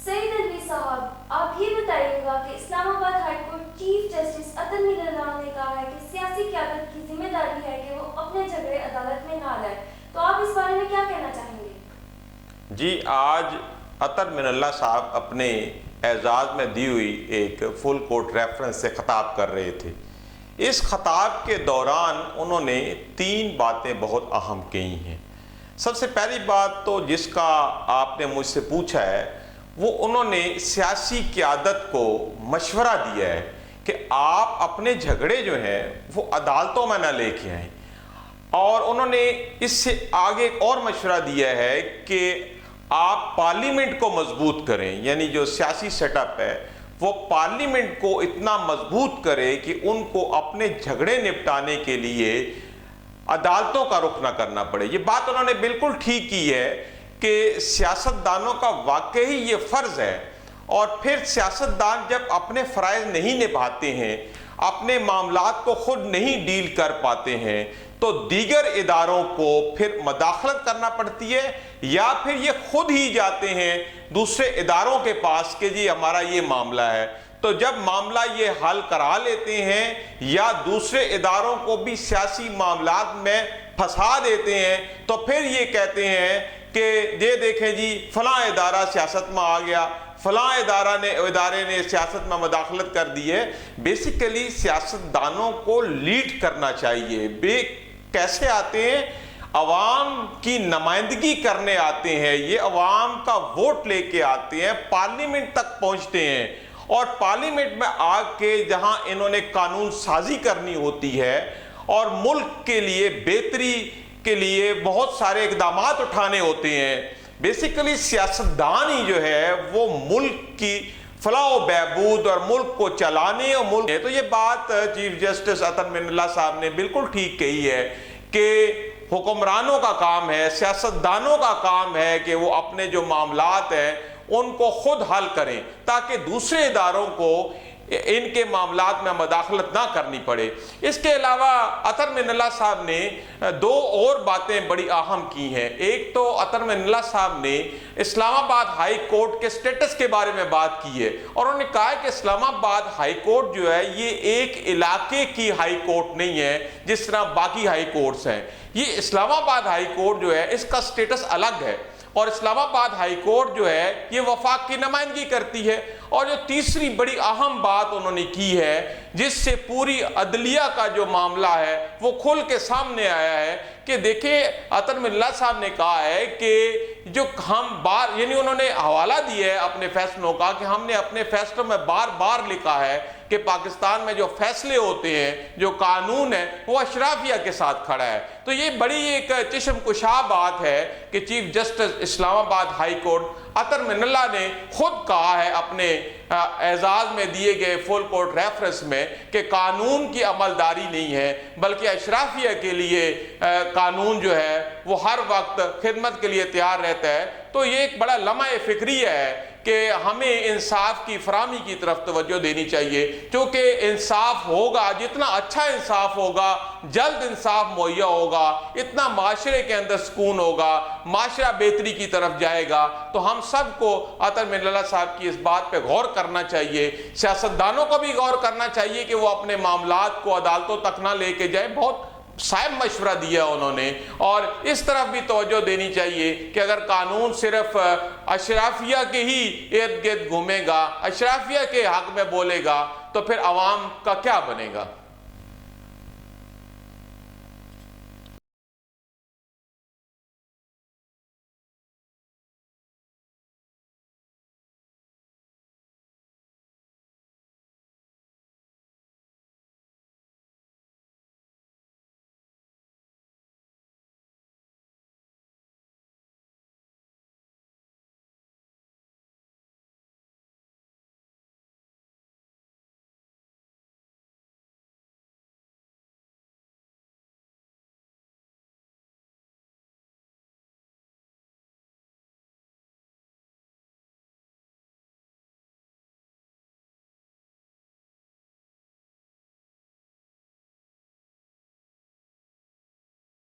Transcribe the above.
سعید الوی صاحب، آپ یہ بتائیے گا کہ اسلام آباد ہائی کورٹ چیف جسٹس اطہر من اللہ نے کہا ہے کہ سیاسی قیادت کی ذمہ داری ہے کہ وہ اپنے جھگڑے عدالت میں نہ لائے، تو آپ اس بارے میں کیا کہنا چاہیں گے؟ جی، آج اطہر من اللہ صاحب اپنے اعزاز میں دی ہوئی ایک فل کورٹ ریفرنس سے خطاب کر رہے تھے۔ اس خطاب کے دوران انہوں نے 3 باتیں بہت اہم کہی ہیں۔ سب سے پہلی بات تو جس کا آپ نے مجھ سے پوچھا ہے، وہ انہوں نے سیاسی قیادت کو مشورہ دیا ہے کہ آپ اپنے جھگڑے جو ہیں وہ عدالتوں میں نہ لے کے آئیں، اور انہوں نے اس سے آگے ایک اور مشورہ دیا ہے کہ آپ پارلیمنٹ کو مضبوط کریں، یعنی جو سیاسی سیٹ اپ ہے وہ پارلیمنٹ کو اتنا مضبوط کرے کہ ان کو اپنے جھگڑے نپٹانے کے لیے عدالتوں کا رخ نہ کرنا پڑے۔ یہ بات انہوں نے بالکل ٹھیک کی ہے کہ سیاستدانوں کا واقعی یہ فرض ہے، اور پھر سیاستدان جب اپنے فرائض نہیں نبھاتے ہیں، اپنے معاملات کو خود نہیں ڈیل کر پاتے ہیں، تو دیگر اداروں کو پھر مداخلت کرنا پڑتی ہے، یا پھر یہ خود ہی جاتے ہیں دوسرے اداروں کے پاس کہ جی ہمارا یہ معاملہ ہے۔ تو جب معاملہ یہ حل کرا لیتے ہیں یا دوسرے اداروں کو بھی سیاسی معاملات میں پھنسا دیتے ہیں، تو پھر یہ کہتے ہیں کہ یہ دیکھیں جی فلاں ادارہ سیاست میں آ گیا، فلاں ادارے نے سیاست میں مداخلت کر دی ہے۔ بیسیکلی سیاستدانوں کو لیڈ کرنا چاہیے۔ کیسے آتے ہیں؟ عوام کی نمائندگی کرنے آتے ہیں، یہ عوام کا ووٹ لے کے آتے ہیں، پارلیمنٹ تک پہنچتے ہیں، اور پارلیمنٹ میں آ کے جہاں انہوں نے قانون سازی کرنی ہوتی ہے اور ملک کے لیے بہتری کے لیے بہت سارے اقدامات اٹھانے ہوتے ہیں، بیسیکلی سیاستدان ہی جو ہے وہ ملک کی فلاح و بہبود اور ملک کو چلانے اور ملک تو یہ بات چیف جسٹس اطہر من اللہ صاحب نے بالکل ٹھیک کہی ہے کہ حکمرانوں کا کام ہے، سیاستدانوں کا کام ہے کہ وہ اپنے جو معاملات ہیں ان کو خود حل کریں تاکہ دوسرے اداروں کو ان کے معاملات میں مداخلت نہ کرنی پڑے۔ اس کے علاوہ اطہر من اللہ صاحب نے 2 اور باتیں بڑی اہم کی ہیں۔ ایک تو اطہر من اللہ صاحب نے اسلام آباد ہائی کورٹ کے سٹیٹس کے بارے میں بات کی ہے، اور انہوں نے کہا ہے کہ اسلام آباد ہائی کورٹ جو ہے یہ ایک علاقے کی ہائی کورٹ نہیں ہے جس طرح باقی ہائی کورٹس ہیں۔ یہ اسلام آباد ہائی کورٹ جو ہے اس کا سٹیٹس الگ ہے، اور اسلام آباد ہائی کورٹ جو ہے یہ وفاق کی نمائندگی کرتی ہے۔ اور جو تیسری بڑی اہم بات انہوں نے کی ہے جس سے پوری عدلیہ کا جو معاملہ ہے وہ کھل کے سامنے آیا ہے کہ دیکھیں اطہر من اللہ صاحب نے کہا ہے کہ جو ہم یعنی انہوں نے حوالہ دیا ہے اپنے فیصلوں کا کہ ہم نے اپنے فیصلوں میں بار بار لکھا ہے کہ پاکستان میں جو فیصلے ہوتے ہیں، جو قانون ہے، وہ اشرافیہ کے ساتھ کھڑا ہے۔ تو یہ بڑی ایک چشم کشا بات ہے کہ چیف جسٹس اسلام آباد ہائی کورٹ اطہر من اللہ نے خود کہا ہے اپنے اعزاز میں دیے گئے فل کورٹ ریفرنس میں کہ قانون کی عملداری نہیں ہے بلکہ اشرافیہ کے لیے قانون جو ہے وہ ہر وقت خدمت کے لیے تیار رہتا ہے۔ تو یہ ایک بڑا لمحہ فکری ہے کہ ہمیں انصاف کی فراہمی کی طرف توجہ دینی چاہیے، کیونکہ انصاف ہوگا، جتنا اچھا انصاف ہوگا، جلد انصاف مہیا ہوگا، اتنا معاشرے کے اندر سکون ہوگا، معاشرہ بہتری کی طرف جائے گا۔ تو ہم سب کو اطہر من اللہ صاحب کی اس بات پہ غور کرنا چاہیے، سیاستدانوں کو بھی غور کرنا چاہیے کہ وہ اپنے معاملات کو عدالتوں تک نہ لے کے جائیں۔ بہت صائب مشورہ دیا انہوں نے، اور اس طرف بھی توجہ دینی چاہیے کہ اگر قانون صرف اشرافیہ کے ہی ارد گرد گھومے گا، اشرافیہ کے حق میں بولے گا، تو پھر عوام کا کیا بنے گا۔